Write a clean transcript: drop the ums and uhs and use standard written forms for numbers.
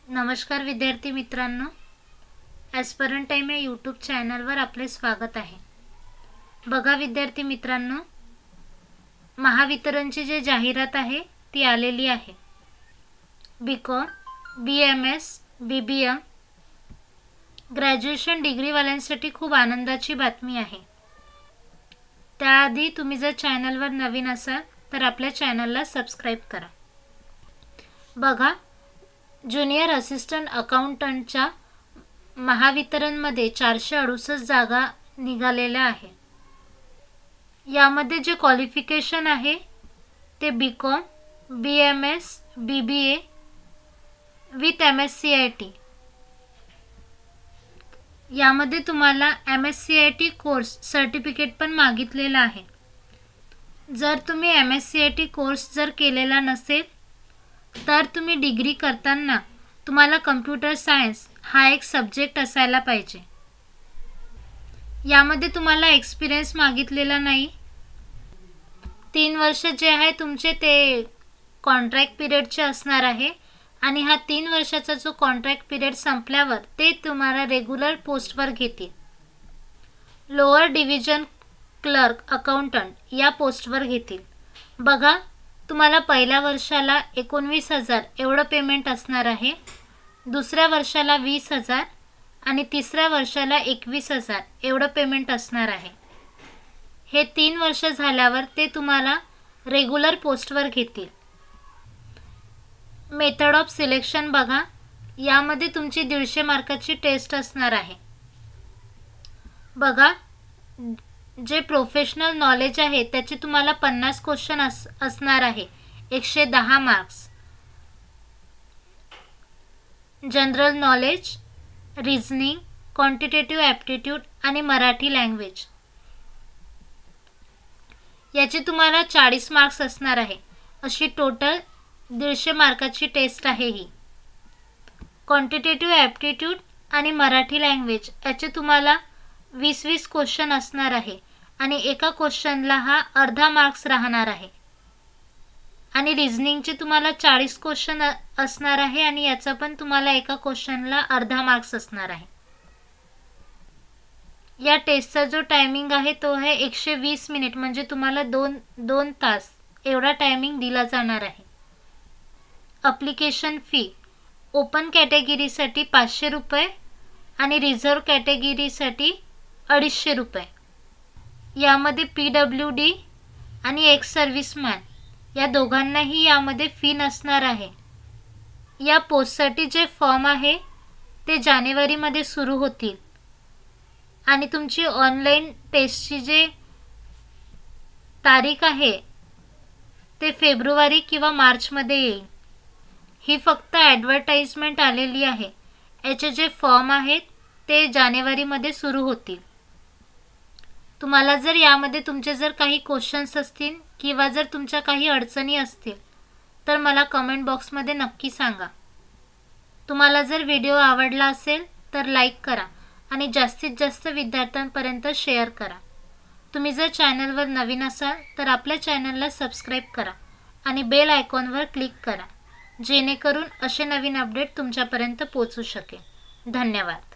नमस्कार विद्यार्थी मित्रांनो, ॲस्परंट टाइम या यूट्यूब चॅनलवर आपले स्वागत आहे। बघा विद्यार्थी मित्रांनो, महावितरणची जे जाहिरात आहे ती आलेली आहे। बीकॉम, BMS, BBM ग्रॅज्युएशन डिग्रीवाल्यांसाठी खूप आनंदाची बातमी आहे। त्याआधी तुम्ही जर चॅनलवर नवीन असाल तर आपल्या चॅनलला सबस्क्राइब करा। बघा, ज्युनियर असिस्टंट अकाउंटंटच्या महावितरणमध्ये 468 जागा निघालेल्या आहे। यामध्ये जे क्वालिफिकेशन आहे ते BCom, BMS, BBA with MSCIT। यामध्ये तुम्हाला MSCIT कोर्स सर्टिफिकेट पण मागितलेला आहे। जर तुम्ही MSCIT कोर्स जर केलेला नसेल तर तुम्ही डिग्री करताना तुम्हाला कम्प्युटर सायन्स हा एक सब्जेक्ट असायला पाहिजे। यामध्ये तुम्हाला एक्सपिरियन्स मागितलेला नाही। 3 वर्ष जे आहे तुमचे ते कॉन्ट्रॅक्ट पिरियडचे असणार आहे आणि हा 3 वर्षाचा जो कॉन्ट्रॅक्ट पिरियड संपल्यावर ते तुम्हाला रेग्युलर पोस्टवर घेतील। लोअर डिव्हिजन क्लर्क अकाउंटंट या पोस्टवर घेतील। बघा, तुम्हाला पहिल्या वर्षाला 19,000 एवढं पेमेंट असणार आहे, दुसऱ्या वर्षाला 20,000 आणि तिसऱ्या वर्षाला 21,000 एवढं पेमेंट असणार आहे। हे 3 वर्ष झाल्यावर ते तुम्हाला रेग्युलर पोस्टवर घेतील। मेथड ऑफ सिलेक्शन बघा, यामध्ये तुमची 150 मार्काची टेस्ट असणार आहे। बघा, जे प्रोफेशनल नॉलेज आहे त्याचे तुम्हाला 50 क्वेश्चन असणार आहे, 110 marks. General knowledge, reasoning, quantitative aptitude आणि मराठी लँग्वेज याचे तुम्हाला 40 मार्क्स असणार आहे। अशी टोटल 150 मार्काची टेस्ट आहे ही। क्वांटिटेटिव्ह ॲप्टिट्यूड आणि मराठी लँग्वेज याचे तुम्हाला 20-20 क्वेश्चन असणार आहे आणि एका क्वेश्चनला हा अर्धा मार्क्स राहणार आहे। आणि रिझनिंगचे तुम्हाला 40 क्वेश्चन असणार आहे आणि याचा पण तुम्हाला एका क्वेश्चनला अर्धा मार्क्स असणार आहे। या टेस्टचा जो टायमिंग आहे तो आहे 120 मिनिट, म्हणजे तुम्हाला 2 तास एवढा टायमिंग दिला जाणार आहे। ॲप्लिकेशन फी ओपन कॅटेगरीसाठी 500 रुपये आणि रिझर्व कॅटेगरीसाठी 250 रुपये। यामध्ये PWD आणि एक्स सर्व्हिसमॅन या दोघांनाही यामध्ये फी नसणार आहे। या पोस्टसाठी जे फॉर्म आहे ते जानेवारीमध्ये सुरू होतील आणि तुमची ऑनलाईन टेस्टची जे तारीख आहे ते फेब्रुवारी किंवा मार्चमध्ये येईल। ही फक्त ॲडव्हर्टाइजमेंट आलेली आहे। याचे जे फॉर्म आहेत ते जानेवारीमध्ये सुरू होतील। तुम्हाला जर यामध्ये तुमचे जर काही क्वेश्चन्स असतील किंवा जर तुमच्या काही अडचणी असतील तर मला कमेंट बॉक्समध्ये नक्की सांगा। तुम्हाला जर व्हिडिओ आवडला असेल तर लाईक करा आणि जास्तीत जास्त विद्यार्थ्यांपर्यंत शेअर करा। तुम्ही जर चॅनलवर नवीन असाल तर आपल्या चॅनलला सबस्क्राइब करा आणि बेल आयकॉनवर क्लिक करा, जेणेकरून असे नवीन अपडेट तुमच्यापर्यंत पोहोचू शकेल। धन्यवाद।